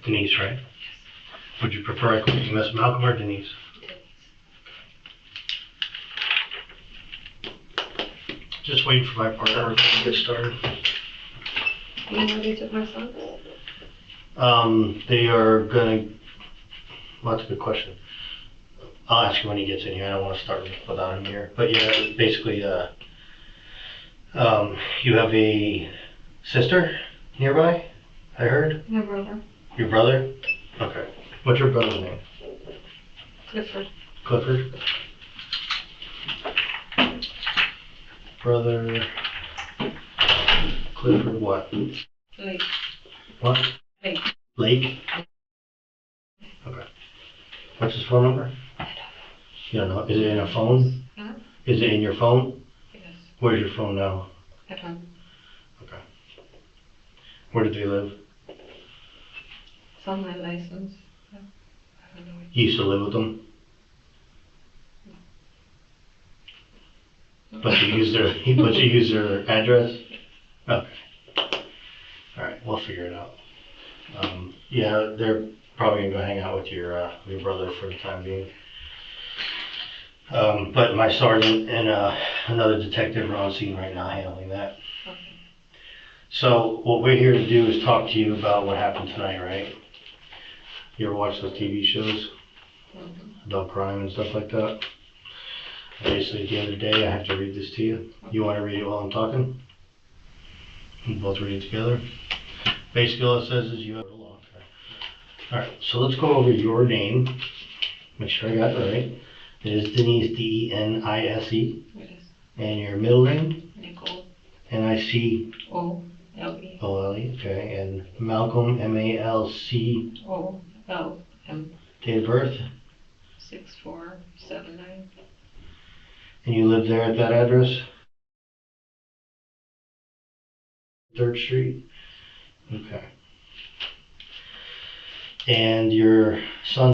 Denise, right? Would you prefer I call you Miss Malcolm or Denise? Just waiting for my partner to get started. You know where they took my son? They are gonna, well, that's a good question. I'll ask him when he gets in here. I don't want to start without him here. But yeah, basically, you have a sister nearby, I heard? My brother. Your brother? Okay. What's your brother's name? Clifford. Clifford? Brother Clifford what? Lake. What? Lake. Lake? Okay. What's his phone number? You don't know. Is it in a phone? Huh? Is it in your phone? Yes. Where's your phone now? At home. Okay. Where did they live? It's on my license. I don't know. You used to live with them? But you use their address? Okay. Alright, we'll figure it out. Yeah, they're probably gonna go hang out with your brother for the time being. But my sergeant and another detective are on scene right now handling that. Okay. So what we're here to do is talk to you about what happened tonight, right? You ever watch those TV shows? Mm-hmm. Adult crime and stuff like that? Basically, at the end of the day, I have to read this to you. You want to read it while I'm talking? We'll both read it together. Basically, all it says is you have a law. Alright, so let's go over your name. Make sure I got it right. It is Denise, D-E-N-I-S-E. It is. And your middle name? Nicole. N-I-C-O-L-E. O-L-E. Okay, and Malcolm, M-A-L-C. O-L-M. Date of birth? 6479. And you live there at that address? 3rd Street? Okay. And your son,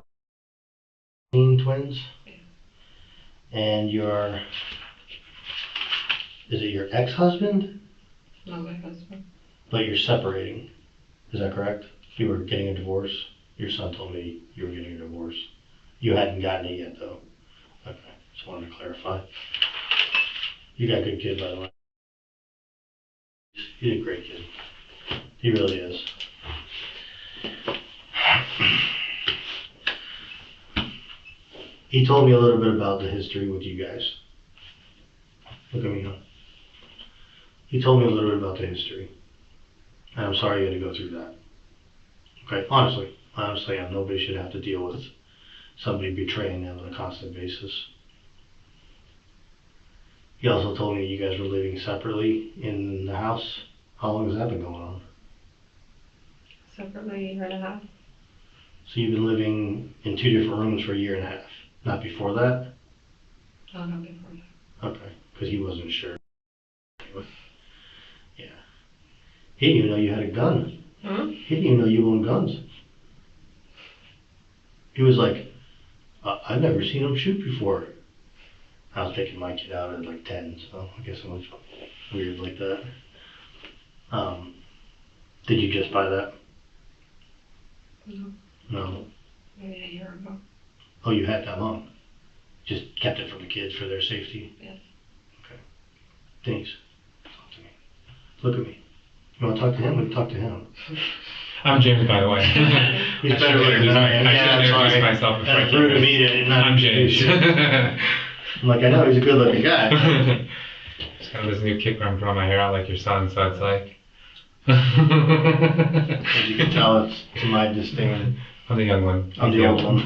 twins? Yeah. And is it your ex-husband? Not my husband. But you're separating, is that correct? You were getting a divorce? Your son told me you were getting a divorce. You hadn't gotten it yet though. Okay, just wanted to clarify. You got a good kid, by the way. He's a great kid. He really is. He told me a little bit about the history with you guys. Look at me, huh? He told me a little bit about the history. And I'm sorry you had to go through that. Okay, honestly, nobody should have to deal with somebody betraying them on a constant basis. He also told me you guys were living separately in the house. How long has that been going on? Separately, a year and a half. So you've been living in 2 different rooms for a year and a half. Not before that? Oh, not before that. Okay, because he wasn't sure. Yeah. He didn't even know you had a gun. Hmm? He didn't even know you owned guns. He was like, I've never seen him shoot before. I was taking my kid out at like 10, so I guess I was weird like that. Did you just buy that? No. No. Maybe a year ago. Oh, you had that long? Just kept it from the kids for their safety? Yes. Okay. Denise, talk to me. Look at me. You want to talk to him? We can talk to him. I'm James, by the way. He's better looking than I am. I should introduce myself before I That's rude to me to not I'm James. I'm like, I know he's a good looking guy. It's kind of this new kick where I'm growing my hair out like your son, so it's like. As you can tell, it's to my disdain. I'm the young one. I'm the old one.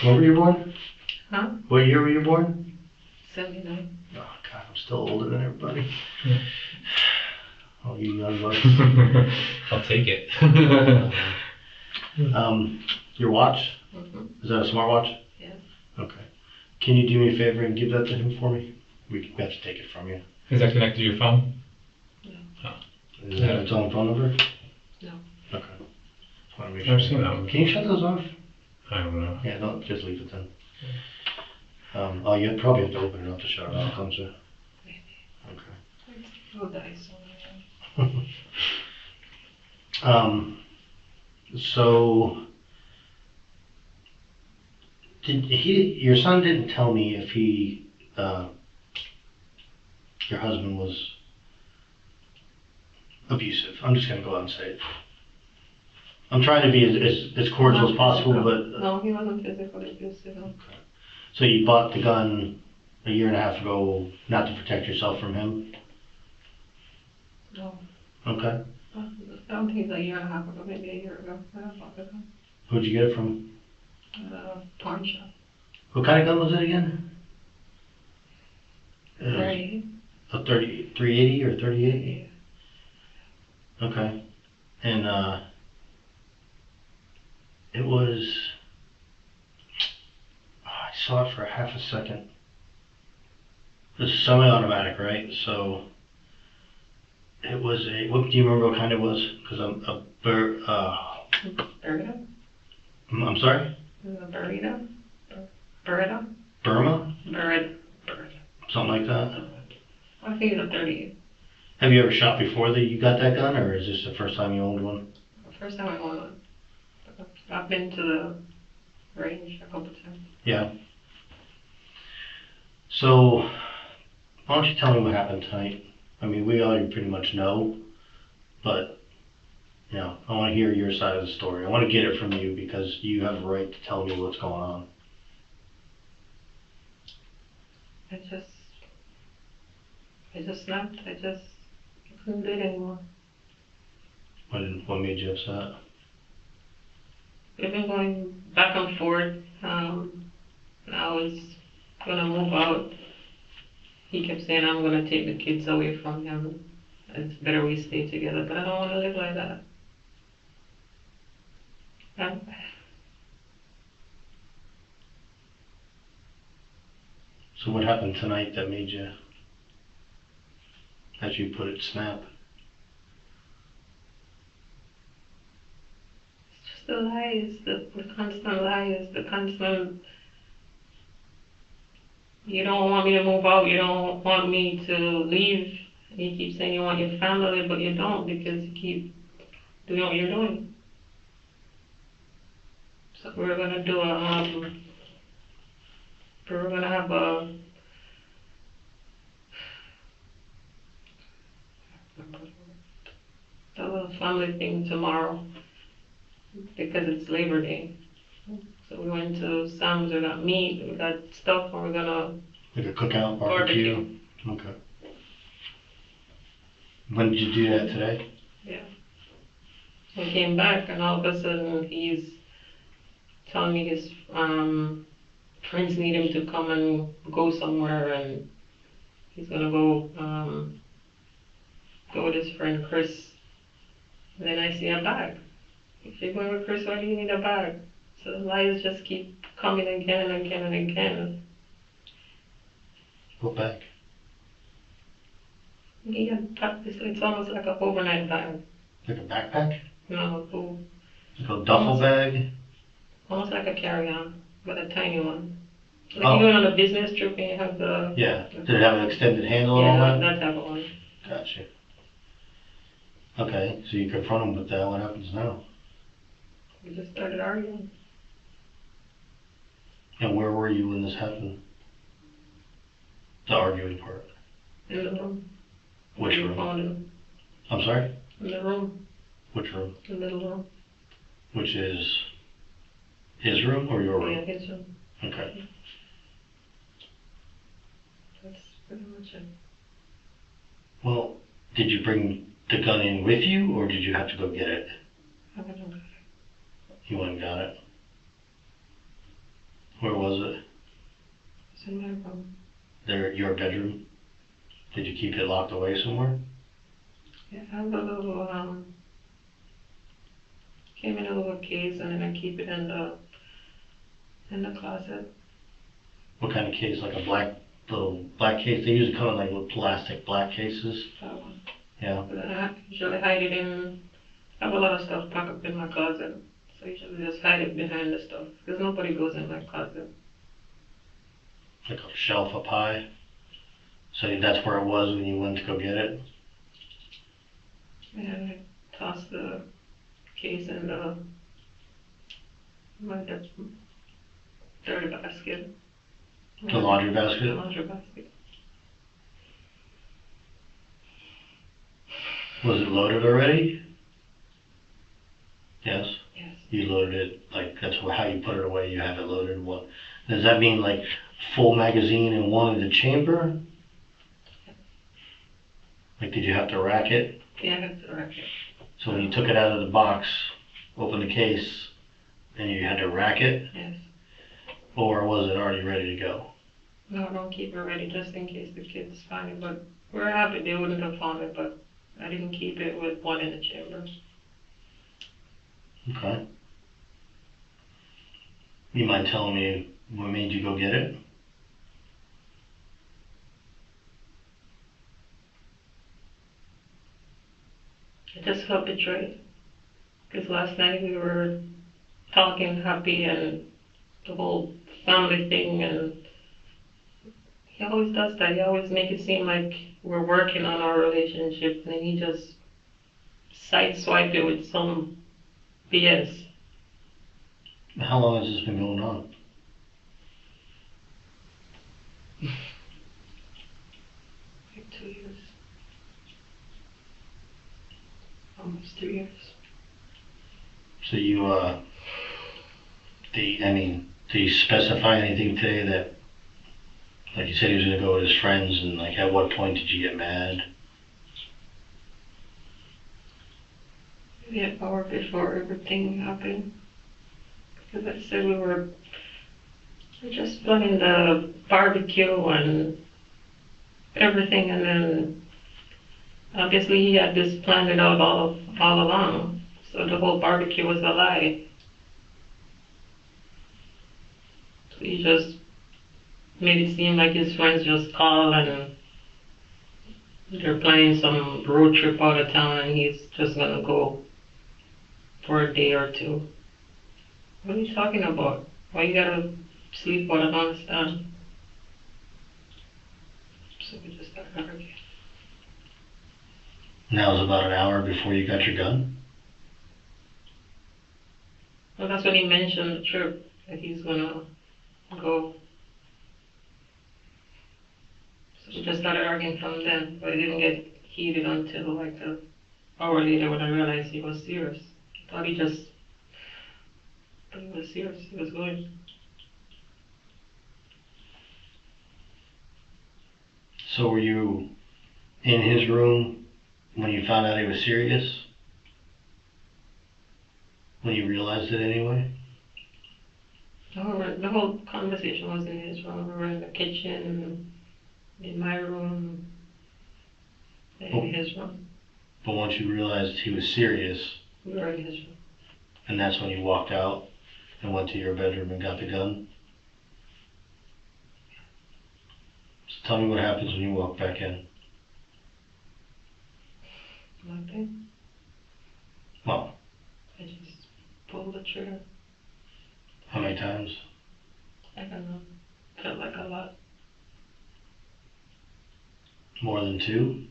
When were you born? Huh? What year were you born? 79. Oh God, I'm still older than everybody. Yeah. Oh, you young bucks. I'll take it. Your watch? Mm-hmm. Is that a smartwatch? Yes. Okay. Can you do me a favor and give that to him for me? We have to take it from you. Is that connected to your phone? No. Oh. Is that its own phone number? No. Okay. Just want to make Never sure. seen that one. Can you shut those off? I don't know. Yeah, don't just leave it then. Oh, you probably have to open it up to shut it off, don't you? Maybe. Okay. We'll die soon. So, your son didn't tell me if your husband was abusive. I'm just gonna go out and say it. I'm trying to be as cordial as possible, but. No, he wasn't physically abusive. No. So you bought the gun a year and a half ago, not to protect yourself from him? No. Okay. I don't think it's a year and a half ago, maybe a year ago. I bought the gun. Who'd you get it from? Pawn shop. What kind of gun was it again? 30. A 380 or 38? Okay. And it was, I saw it for a half a second. It's semi-automatic, right? So it was what do you remember what kind it was? Because Burrito? I'm sorry? Burrito? Burrito? Burma? Burrito. Something like that? I think it's a 38. Have you ever shot before that you got that gun, or is this the first time you owned one? The first time I owned one. I've been to the range a couple times. Yeah. So, why don't you tell me what happened tonight? I mean, we already pretty much know, but, you know, I want to hear your side of the story. I want to get it from you because you have a right to tell me what's going on. I just snapped. I couldn't do it anymore. What made you upset? We've been going back and forth. I was gonna move out. He kept saying I'm gonna take the kids away from him. It's better we stay together, but I don't want to live like that. So what happened tonight that made you, as you put it, snap? It's just the lies, the constant lies, the constant. You don't want me to move out. You don't want me to leave. You keep saying you want your family, but you don't because you keep doing what you're doing. So we're gonna do we're gonna have a little family thing tomorrow because it's Labor Day. So we went to Sam's, we got meat, we got stuff, and we're gonna Like a cookout, barbecue? Okay. When did you do that today? Yeah. We came back and all of a sudden he's telling me his friends need him to come and go somewhere and he's gonna go with his friend Chris. And then I see a bag. If you're going with Chris, why do you need a bag? So the lies just keep coming again and again and again. What bag? Yeah, it's almost like an overnight bag. Like a backpack? No, Like a duffel bag? almost like a carry-on, but a tiny one. Like Oh. you go on a business trip and you have the... Yeah. Did it have an extended handle and all Yeah, that? that type of one. Gotcha. Okay, so you confront him with that. What happens now? We just started arguing. And where were you when this happened? The arguing part. In the room. Which We room? found him. I'm sorry? In the room. Which room? The middle room. Which is his room or your room? Yeah, his room. Okay. That's pretty much it. Well, did you bring the gun in with you or did you have to go get it? I don't know. You went and got it? Where was it? It's in my room. There, your bedroom? Did you keep it locked away somewhere? Yeah, I have a little, came in a little case and then I keep it in the closet. What kind of case? Like a little black case? They usually come in like little plastic black cases. That one. Yeah. But then I usually hide it in, I have a lot of stuff packed up in my closet. So I usually just hide it behind the stuff. Because nobody goes in my closet. Like a shelf up high. So that's where it was when you went to go get it? And I tossed the case in My dirty basket. The laundry The basket? laundry basket. Was it loaded already? Yes? Yes. You loaded it, like, that's how you put it away, you have it loaded. What, does that mean like full magazine in one in the chamber? Like, did you have to rack it? Yeah, I have to rack it. So when you took it out of the box, opened the case, and you had to rack it? Yes. Or was it already ready to go? No, don't keep it ready just in case the kids find it, but we're happy they wouldn't have found it, but I didn't keep it with one in the chamber. Okay. You mind telling me what made you go get it? I just felt betrayed. Because last night we were talking happy and the whole family thing, and he always does that. He always makes it seem like we're working on our relationship, and then he just sideswipe it with some BS. How long has this been going on? Like 2 years. Almost 2 years. So you, did you specify anything today that, like you said he was gonna go with his friends, and like at what point did you get mad? Maybe an hour before everything happened. Because I said we were just planning the barbecue and everything, and then obviously he had this planned out all along. So the whole barbecue was a lie. So he just made it seem like his friends just called and they're planning some road trip out of town and he's just gonna go for a day or two. What are you talking about? Why you gotta sleep? What I don't understand. So we just started arguing. And that was about an hour before you got your gun? Well, that's when he mentioned the trip that he's gonna go. So we just started arguing from then, but it didn't get heated until like an hour later when I realized he was serious. I thought he was serious, he was going. So were you in his room when you found out he was serious? When you realized it anyway? No, the whole conversation was in his room. We were in the kitchen, in my room, and in his room. But once you realized he was serious, We were in his room. and that's when you walked out and went to your bedroom and got the gun? So tell me what happens when you walk back in. Nothing. Well, I just pulled the trigger. how many times? I don't know. Felt like a lot. More than 2?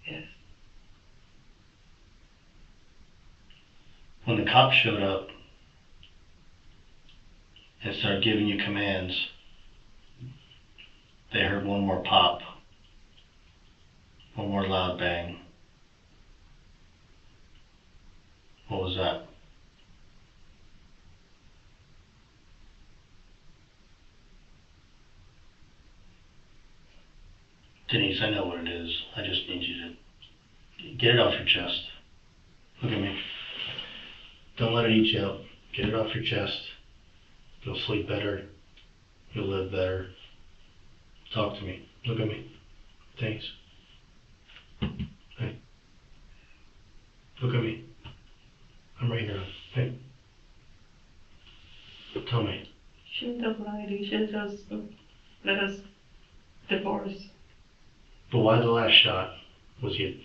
Yes. When the cops showed up and started giving you commands, they heard one more pop, one more loud bang. What was that? Denise, I know what it is. I just need you to get it off your chest. Look at me. Don't let it eat you up. Get it off your chest. You'll sleep better. You'll live better. Talk to me. Look at me. Denise. Hey. Look at me. I'm right here. Hey. Tell me. Shouldn't have lied. He should have just let us divorce. But why the last shot? Did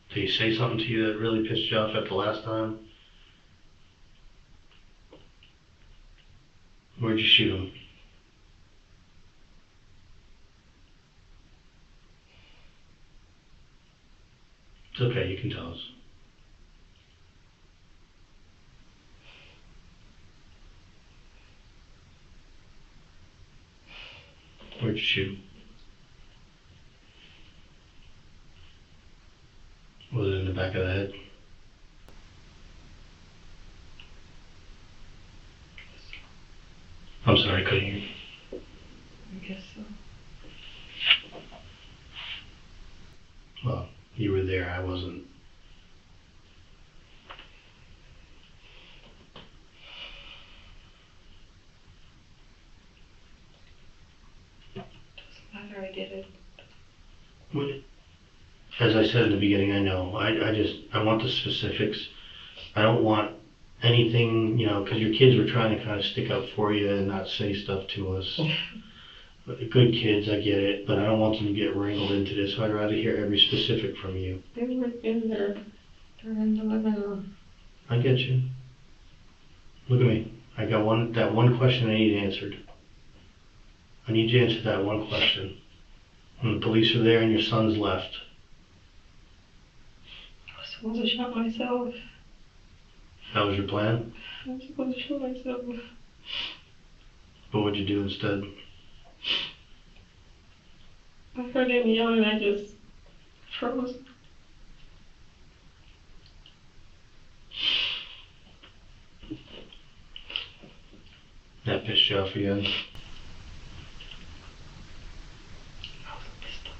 he say something to you that really pissed you off at the last time? Where'd you shoot him? It's okay, you can tell us. you shoot? Was it in the back of the head? I'm sorry, couldn't hear you. I guess so. Well, you were there, I wasn't. Doesn't matter, I did it. As I said in the beginning, I know. I want the specifics. I don't want anything, because your kids were trying to kind of stick up for you and not say stuff to us. Good kids, I get it, but I don't want them to get wrangled into this. So I'd rather hear every specific from you. They were in there. They're in the living room. I get you. Look at me. I got that one question I need answered. I need you to answer that one question. When the police are there and your son's left, I was supposed to shot myself. that was your plan? I was supposed to shoot myself. What would you do instead? I heard him yelling, I just froze. That pissed you off again? I was pissed off.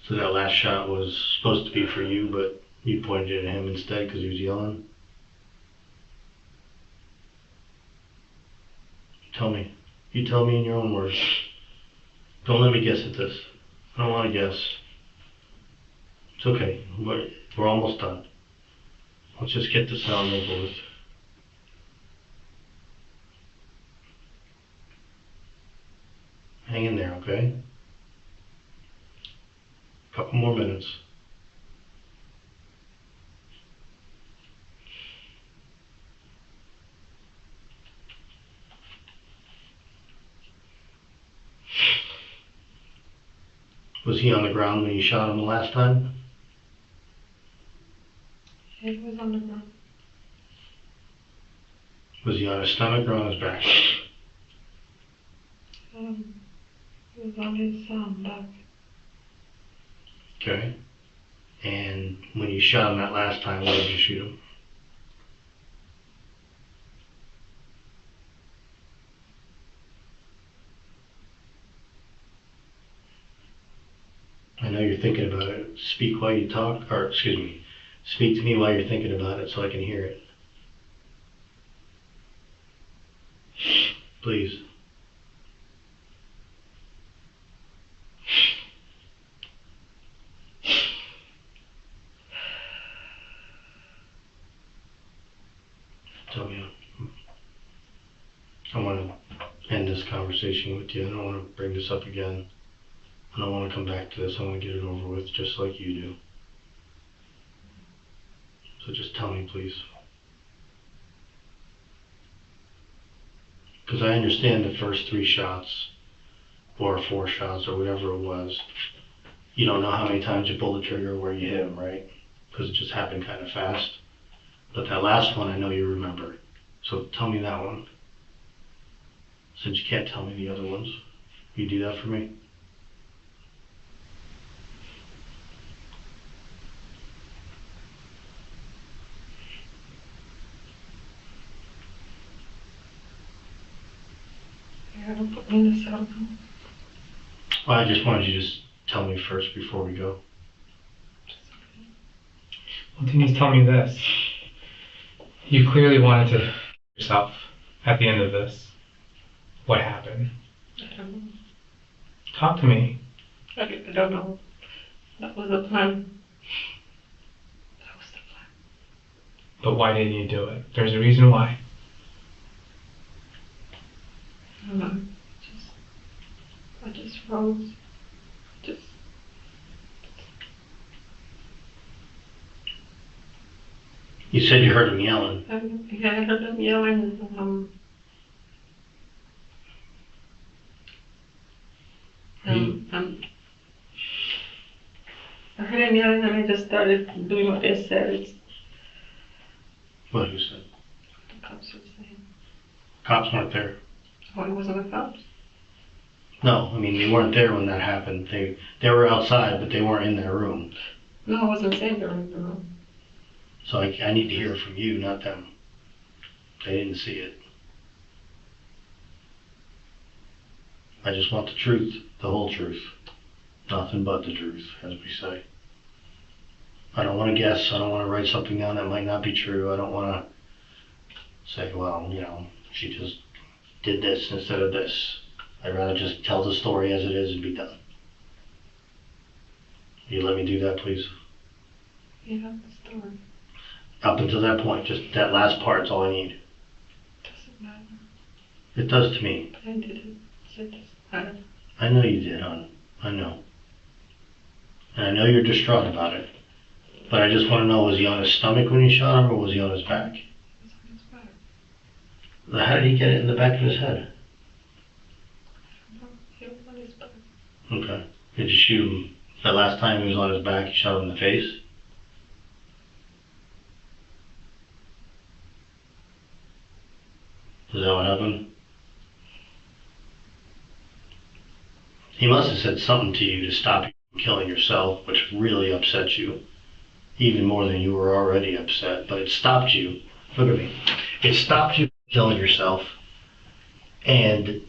So that last shot was supposed to be for you, but you pointed it at him instead because he was yelling? Tell me. You tell me in your own words. Don't let me guess at this. I don't want to guess. It's okay. We're almost done. Let's just get this out and over with. Hang in there, okay? Couple more minutes. Was he on the ground when you shot him the last time? Yeah, he was on the ground. Was he on his stomach or on his back? He was on his back. Okay. And when you shot him that last time, where did you shoot him? I know you're thinking about it. Speak while you talk, or excuse me, speak to me while you're thinking about it so I can hear it. Please. Tell me. I want to end this conversation with you. I don't want to bring this up again. I don't want to come back to this. I want to get it over with just like you do. So just tell me, please. Because I understand the first 3 shots, or 4 shots, or whatever it was. You don't know how many times you pulled the trigger or where you hit him, right? Because it just happened kind of fast. But that last one, I know you remember. So tell me that one. Since you can't tell me the other ones, you do that for me? Yeah, don't put me in the cell. Well, I just wanted you to just tell me first before we go. Well, Denise, tell me this. You clearly wanted to yourself at the end of this. What happened? I don't know. Talk to me. I don't know. That was the plan. That was the plan. But why didn't you do it? There's a reason why. I don't know. I just froze. You said you heard him yelling. I heard him yelling. I heard him yelling and I just started doing what they said. What you said? The cops were saying. Cops weren't there. Oh, he wasn't with cops? No, I mean, they weren't there when that happened. They were outside, but they weren't in their room. No, I wasn't saying they were in the room. So I need to hear it from you, not them. They didn't see it. I just want the truth, the whole truth. Nothing but the truth, as we say. I don't want to guess. I don't want to write something down that might not be true. I don't want to say, well, you know, she just did this instead of this. I'd rather just tell the story as it is and be done. You let me do that, please? Yeah, the story. Up until that point, just that last part's all I need. Doesn't matter. It does to me. I did it. So it doesn't matter. I know you did, hon. I know. And I know you're distraught about it. But I just want to know, was he on his stomach when you shot him, or was he on his back? It was on his back. How did he get it in the back of his head? No, he was on his back. Okay. Did you shoot him the last time he was on his back, you shot him in the face? Is that what happened? He must have said something to you to stop you from killing yourself, which really upset you. Even more than you were already upset. But it stopped you. Look at me. It stopped you from killing yourself. And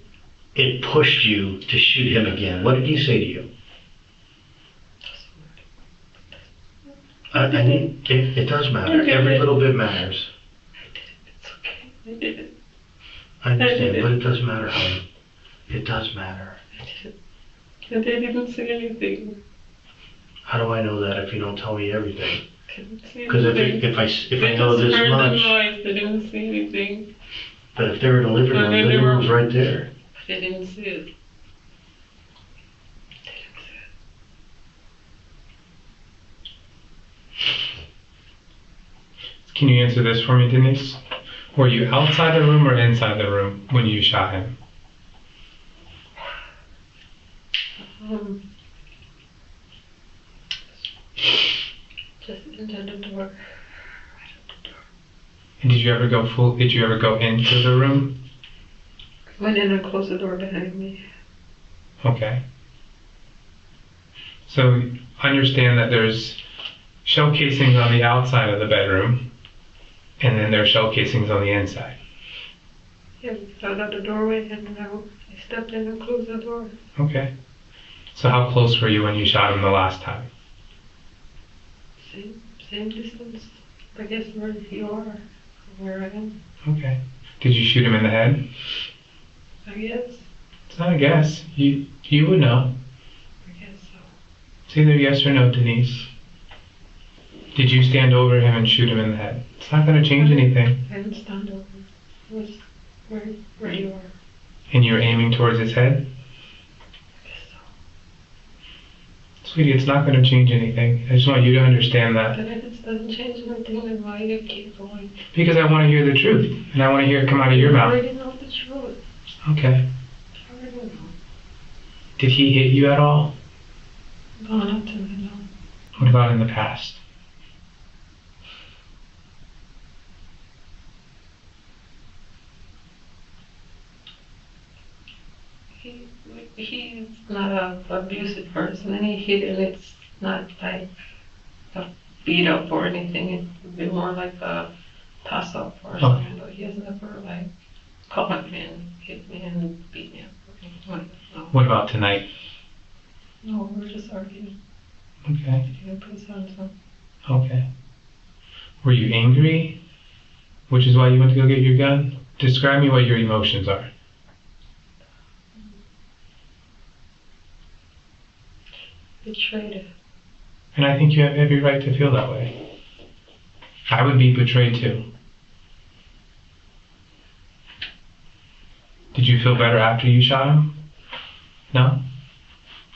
it pushed you to shoot him again. What did he say to you? I mean, it does matter. Every little bit matters. It's okay. I did it. I understand, but it does matter, honey. It does matter. And they didn't say anything. How do I know that if you don't tell me everything? Because if I know this much, they didn't see anything. but if they were in the living room's right there. They didn't see it. Can you answer this for me, Denise? Were you outside the room or inside the room when you shot him? Just into the door. And did you ever go into the room? Went in and closed the door behind me. Okay. So understand that there's shell casings on the outside of the bedroom, and then there's shell casings on the inside. Yeah, I got the doorway and I stepped in and closed the door. Okay. So how close were you when you shot him the last time? Same distance, I guess, where you are, where I am. Okay. Did you shoot him in the head? I guess. It's not a guess. You would know. I guess so. It's either yes or no, Denise. Did you stand over him and shoot him in the head? It's not going to change anything. I didn't stand over. It was where you are. And you're aiming towards his head? I guess so. Sweetie, it's not going to change anything. I just want you to understand that. But if it doesn't change anything, then why you keep going? Because I want to hear the truth. And I want to hear it come out of your I mouth. already know the truth. Okay. I already know. Did he hit you at all? No, not to me, no. What about in the past? He's not an abusive person, and he hit it. It's not like a beat up or anything. It would be more like a toss up or something. But he has never like caught me and hit me and beat me up or anything. No. What about tonight? No, we were just arguing. Okay. He didn't put his hands on. Okay. Were you angry? Which is why you went to go get your gun? Describe me what your emotions are. Betrayed. And I think you have every right to feel that way. I would be betrayed too. Did you feel better after you shot him? No?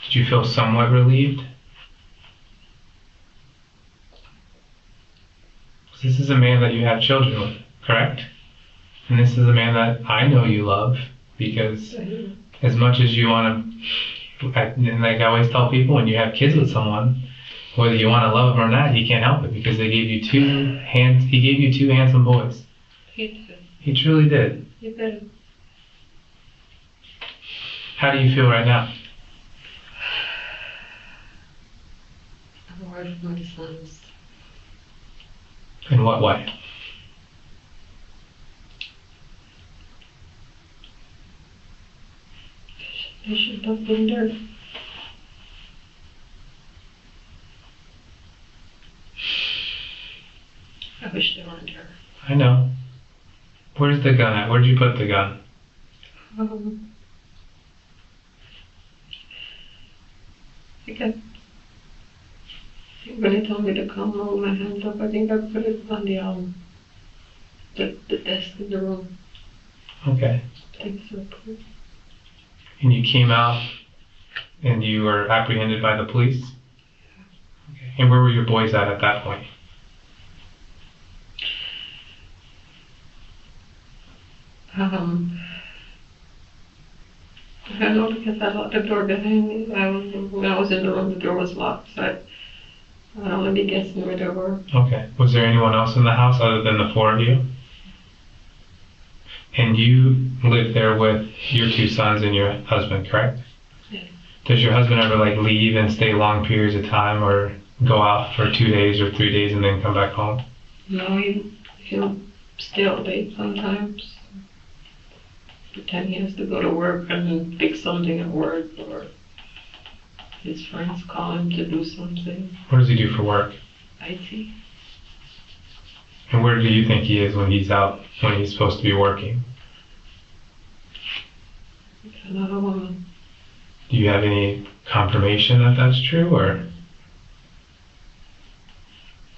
Did you feel somewhat relieved? This is a man that you have children with, correct? And this is a man that I know you love, because as much as you want to, and like I always tell people, when you have kids with someone, whether you want to love them or not, you can't help it, because he gave you two handsome boys. He did. He truly did. You better. How do you feel right now? I'm worried for my sons. In what way? They should have been there. I wish they weren't there. I know. Where's the gun at? Where'd you put the gun? I think when they told me to come hold my hand up, I think I put it on the desk in the room. Okay. I think so. And you came out and you were apprehended by the police? Okay. And where were your boys at that point? I know because I locked the door behind me. When I was in the room, the door was locked, so I don't want to be guessing where they were. Okay. Was there anyone else in the house other than the four of you? And you lived there with your two sons and your husband, correct? Yes. Does your husband ever like leave and stay long periods of time or go out for 2 days or 3 days and then come back home? No, he'll stay all day sometimes. Pretend he has to go to work and fix something at work, or his friends call him to do something. What does he do for work? IT. And where do you think he is when he's out, when he's supposed to be working? Another woman. Do you have any confirmation that that's true, or?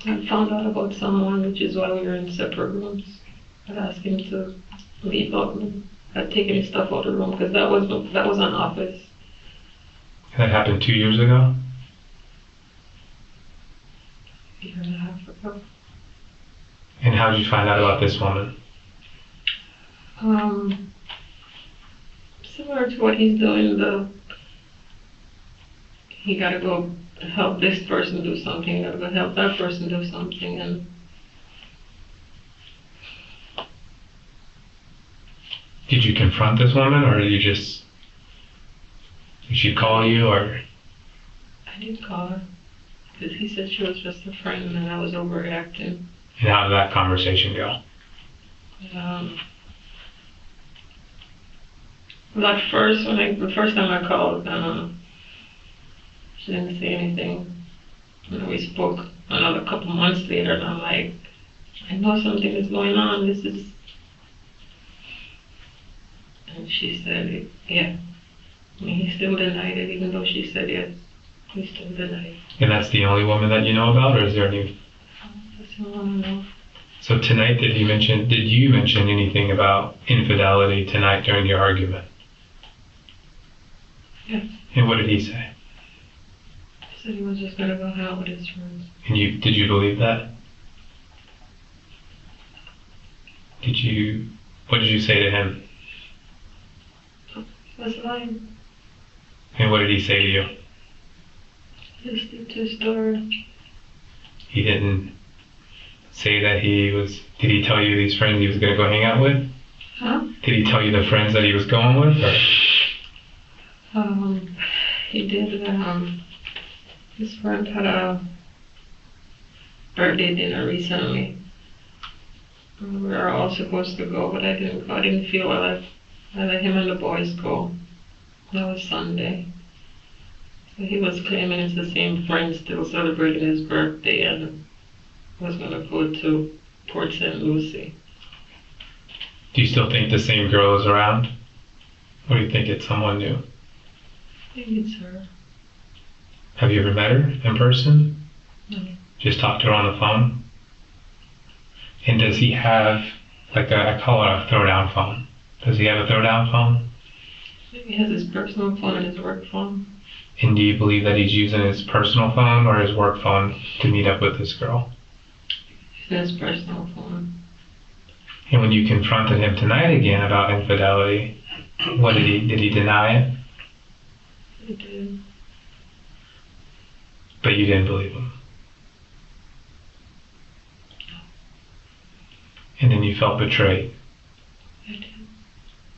I found out about someone, which is why we were in separate rooms. I'd asked him to leave out. I'd taken his stuff out of the room because that was an office. That happened 2 years ago? A year and a half ago. And how did you find out about this woman? Similar to what he's doing, he gotta go help this person do something, he gotta go help that person do something, and did you confront this woman, or did she call you, or? I did call her, because he said she was just a friend and I was overreacting. And how did that conversation go? Well, at first, the first time I called, she didn't say anything. And we spoke another couple months later, and I'm like, I know something is going on, and she said, yeah. And he still denied it, even though she said yes. He still denied it. And that's the only woman that you know about, or is there any? That's all I know. So tonight, did you mention anything about infidelity tonight during your argument? Yes. And what did he say? He said he was just gonna go out with his friends. And did you believe that? What did you say to him? He was lying. And what did he say to you? He stick to his story. He didn't say that did he tell you these friends he was gonna go hang out with? Huh? Did he tell you the friends that he was going with, or? He did, his friend had a birthday dinner recently. We were all supposed to go, but I didn't go. I didn't feel I let him and the boys go. That was Sunday. So he was claiming it's the same friend still celebrating his birthday and was gonna go to Port Saint Lucie. Do you still think the same girl is around? Or do you think it's someone new? I think it's her. Have you ever met her in person? No. Just talked to her on the phone? And does he have, I call it a throwdown phone. Does he have a throwdown phone? He has his personal phone and his work phone. And do you believe that he's using his personal phone or his work phone to meet up with this girl? Using his personal phone. And when you confronted him tonight again about infidelity, did he deny it? He did. But you didn't believe him? And then you felt betrayed? I did.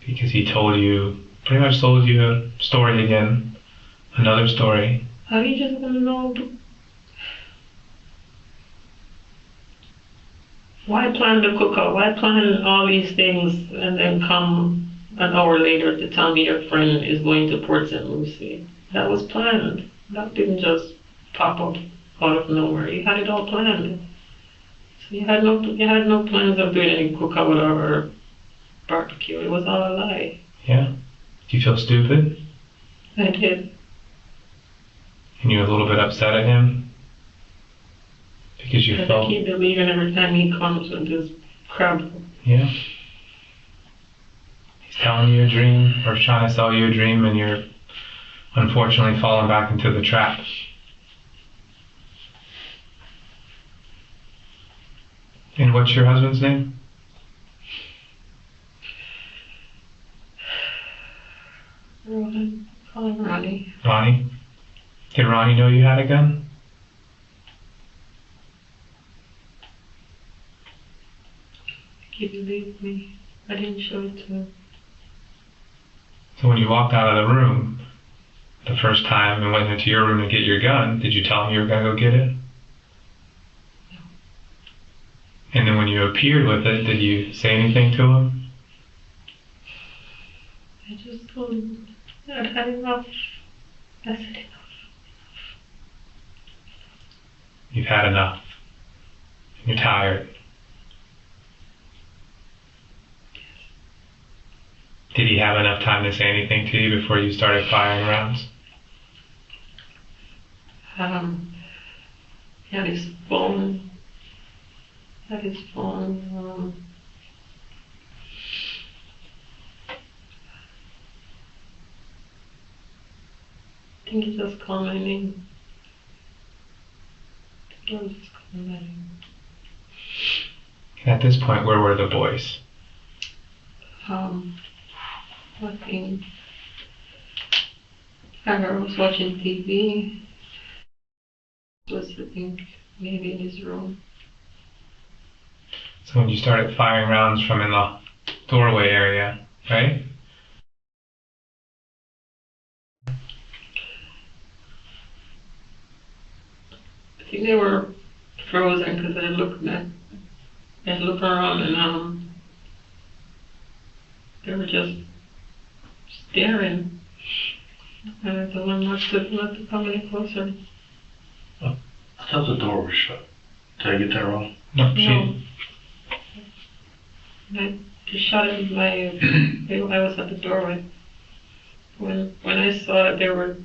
Because he pretty much told you a story again, another story. How do you just want to know? Why plan the cookout? Why plan all these things and then come an hour later to tell me your friend is going to Port Saint Lucie? That was planned. That didn't just pop up out of nowhere. You had it all planned. So you had no plans of doing any cookout or barbecue. It was all a lie. Yeah. Do you feel stupid? I did. And you were a little bit upset at him? Because you felt... I keep believing every time he comes with this crap. Yeah. He's telling you a dream, or trying to sell you a dream, and you're unfortunately falling back into the trap. And what's your husband's name? Rohan. Call him Ronnie. Ronnie? Did Ronnie know you had a gun? He believed me. I didn't show it to him. So when you walked out of the room the first time and went into your room to get your gun, did you tell him you were going to go get it? No. And then when you appeared with it, did you say anything to him? I just told him I'd had enough. I said enough. You've had enough. You're tired. Did he have enough time to say anything to you before you started firing rounds? He had his phone. I think he just called my name. I think he was just calling my name. At this point, where were the boys? Working. I was watching TV. Was sitting maybe in his room. So when you started firing rounds from in the doorway area, right? I think they were frozen because I looked around and they were just staring. And I told them not to come any closer. I thought the door was shut. Did I get that wrong? No, No. I just shut it. I was at the doorway. When I saw that they were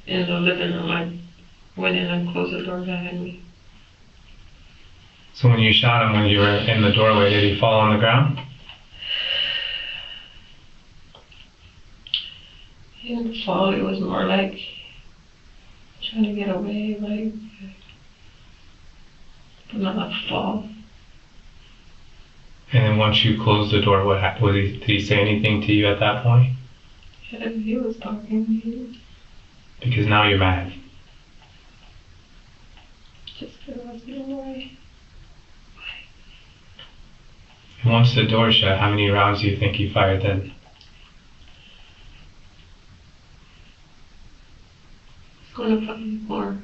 in the living room, I went in and closed the door behind me. So when you shot him when you were in the doorway, did he fall on the ground? He didn't fall. It was more like trying to get away, but not fall. And then once you closed the door, what happened? Did he say anything to you at that point? Yeah, he was talking. Because now you're mad. Just asking why. And once the door shut, how many rounds do you think you fired then? I was going to find more.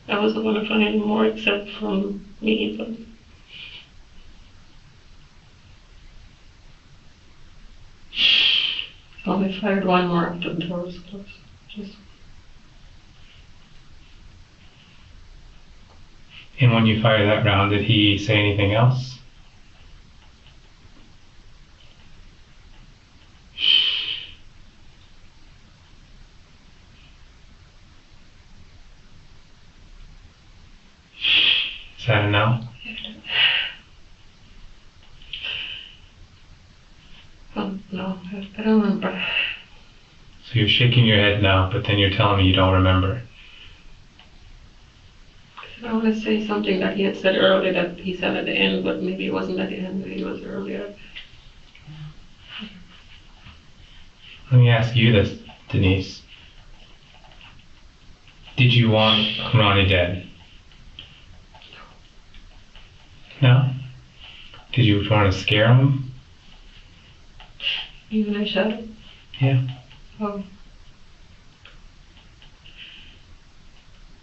I wasn't going to find any more except from me, but I only fired one more after the door was closed. And when you fired that round, did he say anything else? Is that a no? No, I don't remember. So you're shaking your head now, but then you're telling me you don't remember. I want to say something that he had said earlier that he said at the end, but maybe it wasn't at the end, maybe it was earlier. Let me ask you this, Denise. Did you want Ronnie dead? No? Did you want to scare him? Even I shot him? Yeah. Oh.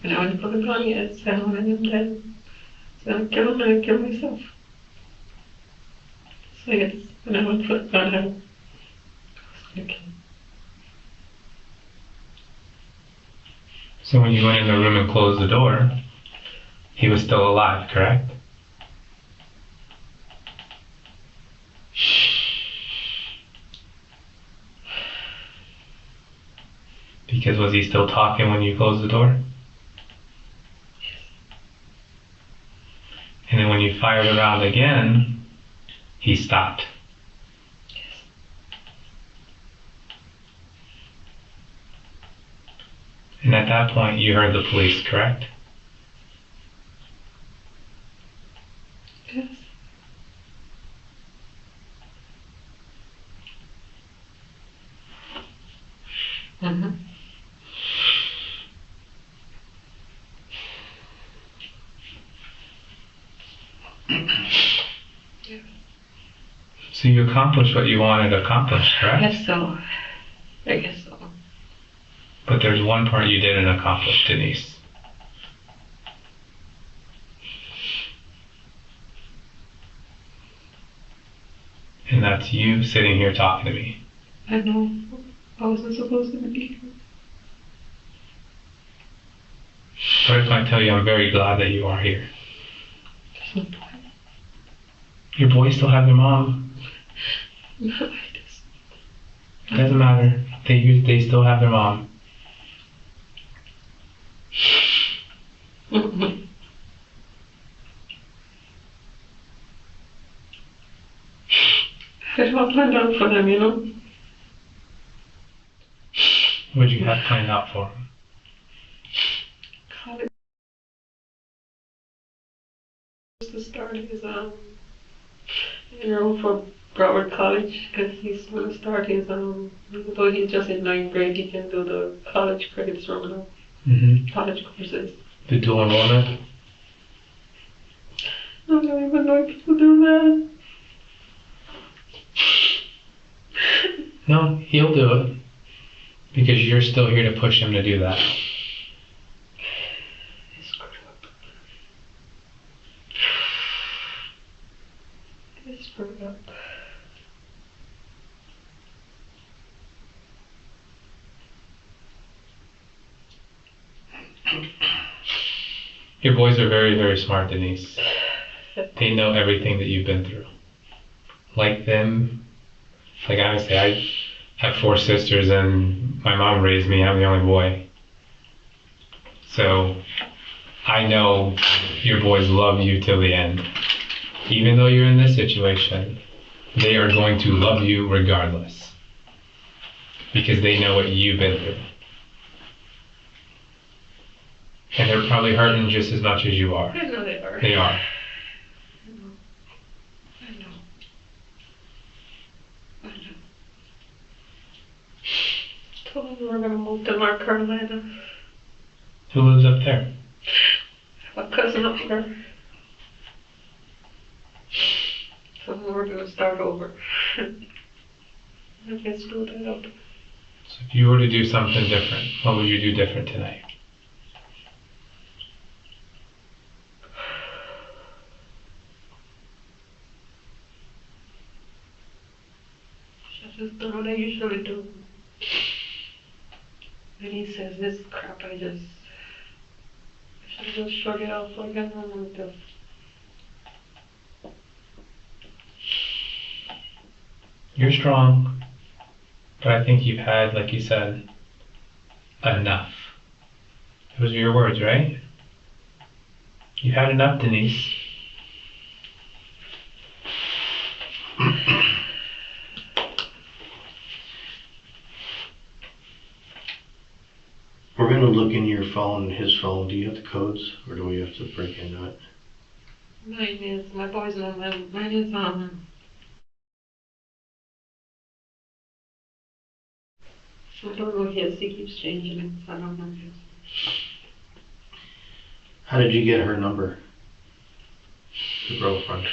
And I went to put the gun yet, so I wanted him dead. So I killed him and I killed myself. So I guess when I went to put the gun, I was okay. So when you went in the room and closed the door, he was still alive, correct? Because was he still talking when you closed the door? Yes. And then when you fired a round again, he stopped. Yes. And at that point, you heard the police, correct? Yes. Mm-hmm. Yeah. So you accomplished what you wanted to accomplish, I correct? guess so. I guess so. But there's one part you didn't accomplish, Denise. And that's you sitting here talking to me. I know. I wasn't supposed to be here. But I just want to tell you, I'm very glad that you are here. There's no point. Your boys still have their mom. No, I just... It doesn't matter. They still have their mom. Mm-hmm. I don't plan out for them, you know? What did you have planned out for them? College. To start his enroll for Broward College because he's going to start his even though he's just in 9th grade, he can do the college credits from the college courses. The dual enrollment? I don't even know if people do that. No, he'll do it. Because you're still here to push him to do that. He's screwed up. He's screwed up. Your boys are very, very smart, Denise. They know everything that you've been through. Like them, like I would say, I have 4 sisters and my mom raised me, I'm the only boy. So I know your boys love you till the end. Even though you're in this situation, they are going to love you regardless. Because they know what you've been through. And they're probably hurting just as much as you are. I know they are. They are. I know. I know. Told them we're gonna move to North Carolina. Who lives up there? My cousin up there. So we're gonna start over. I guess do that up. So if you were to do something different, what would you do different tonight? I just do what I usually do. And he says this crap, I should just shrug it off like I normally do. You're strong, but I think you've had, like you said, enough. Those are your words, right? You've had enough, Denise. We're gonna look in your phone, his phone. Do you have the codes, or do we have to break into it? Mine is, my boys know mine is, I don't know his, he keeps changing it, so I don't know his. How did you get her number? The girlfriend.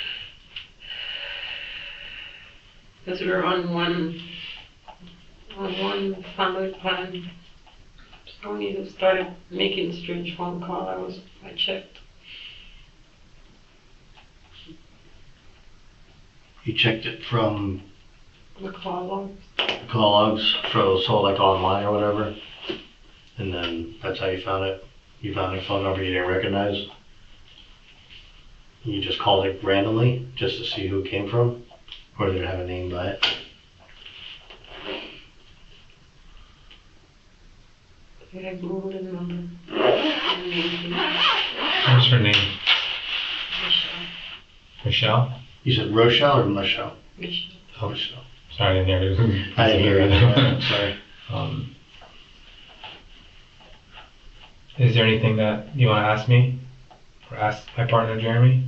Because we were on one on one family plan. So when he started making strange phone call, I checked. You checked it from The call logs. call logs, so like online or whatever, and then that's how you found it. You found a phone number you didn't recognize. You just called it randomly just to see who it came from, or did it have a name by it? Yeah, I googled the number. What's her name? Michelle? You said Rochelle or Michelle? Michelle. Oh, Michelle. sorry, I didn't hear you. I didn't hear you. Sorry. Is there anything that you want to ask me? Or ask my partner, Jeremy?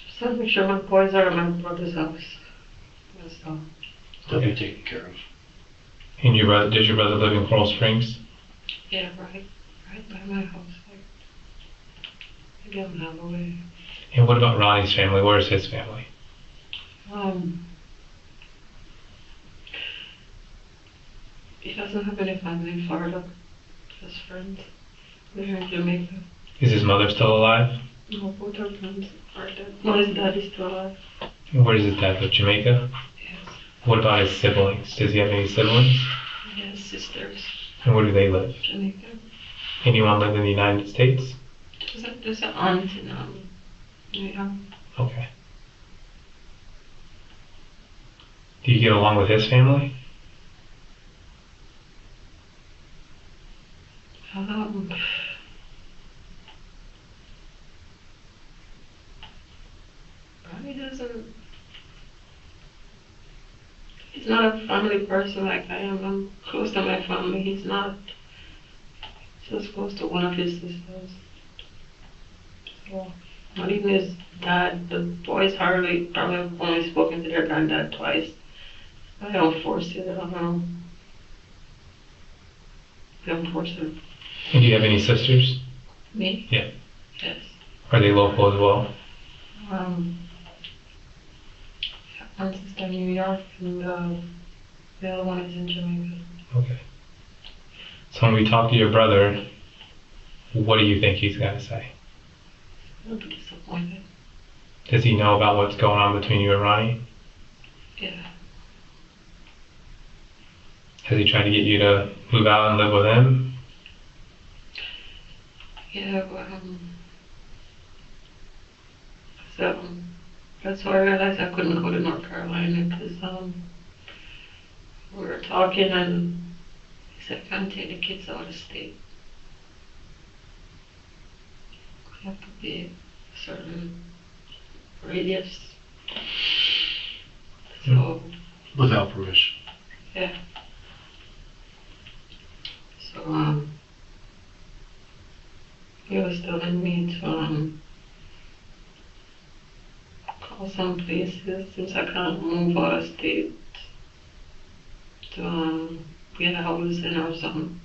Just want to make sure my boys are at my brother's house. That's all. They'll be taken care of. And does your brother live in Coral Springs? Yeah, right by my house. Like, maybe I'm half away. And what about Ronnie's family? Where's his family? He doesn't have any family in Florida. Just friends. They're in Jamaica. Is his mother still alive? No, both our friends are dead. No, his dad is still alive. And where does his dad live? Jamaica? Yes. What about his siblings? Does he have any siblings? He has sisters. And where do they live? Jamaica. Anyone live in the United States? There's an aunt in New York. Okay. Do you get along with his family? He doesn't. He's not a family person like I am. I'm close to my family. He's not. He's just close to one of his sisters. So, not even his dad. The boys probably have only spoken to their granddad twice. I don't force it. I don't know. I don't force it. And do you have any sisters? Me? Yeah. Yes. Are they local as well? One sister in New York and the other one is in Jamaica. Okay. So when we talk to your brother, what do you think he's going to say? He'll be disappointed. Does he know about what's going on between you and Ronnie? Yeah. Has he tried to get you to move out and live with him? Yeah, but so that's why I realized I couldn't go to North Carolina because we were talking and he said I can't take the kids out of state. You have to be a certain radius. So Without permission. yeah. So he was telling me to call some places since I can't move out of state to get a house in or something.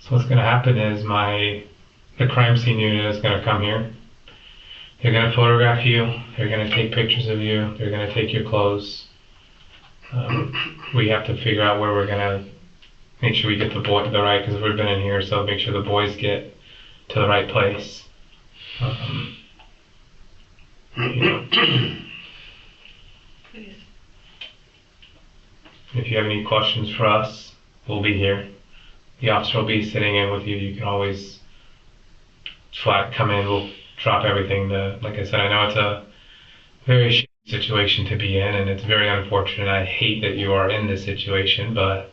So what's going to happen is the crime scene unit is going to come here. They're going to photograph you. They're going to take pictures of you. They're going to take your clothes. We have to figure out where we're going to make sure we get the right, because we've been in here, so make sure the boys get to the right place. You know. Please. If you have any questions for us, we'll be here. The officer will be sitting in with you. You can always come in. We'll drop everything. Like I said, I know it's a very shitty situation to be in, and it's very unfortunate. I hate that you are in this situation, but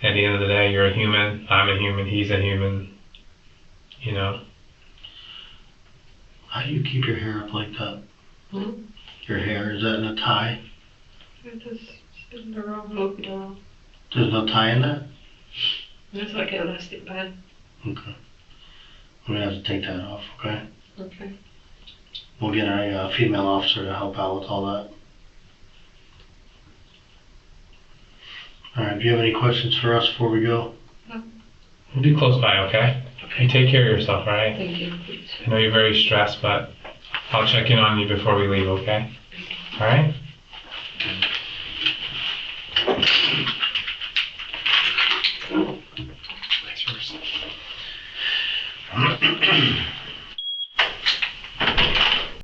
at the end of the day, you're a human. I'm a human. He's a human. You know. How do you keep your hair up like that? Your hair, is that in a tie? I just spin it around, loop it around. There's no tie in that? It's like an elastic band. Okay. I'm gonna have to take that off, okay? Okay. We'll get a female officer to help out with all that. Alright, do you have any questions for us before we go? No. We'll be close by, okay? You take care of yourself, alright? Thank you. I know you're very stressed, but I'll check in on you before we leave, okay? Alright?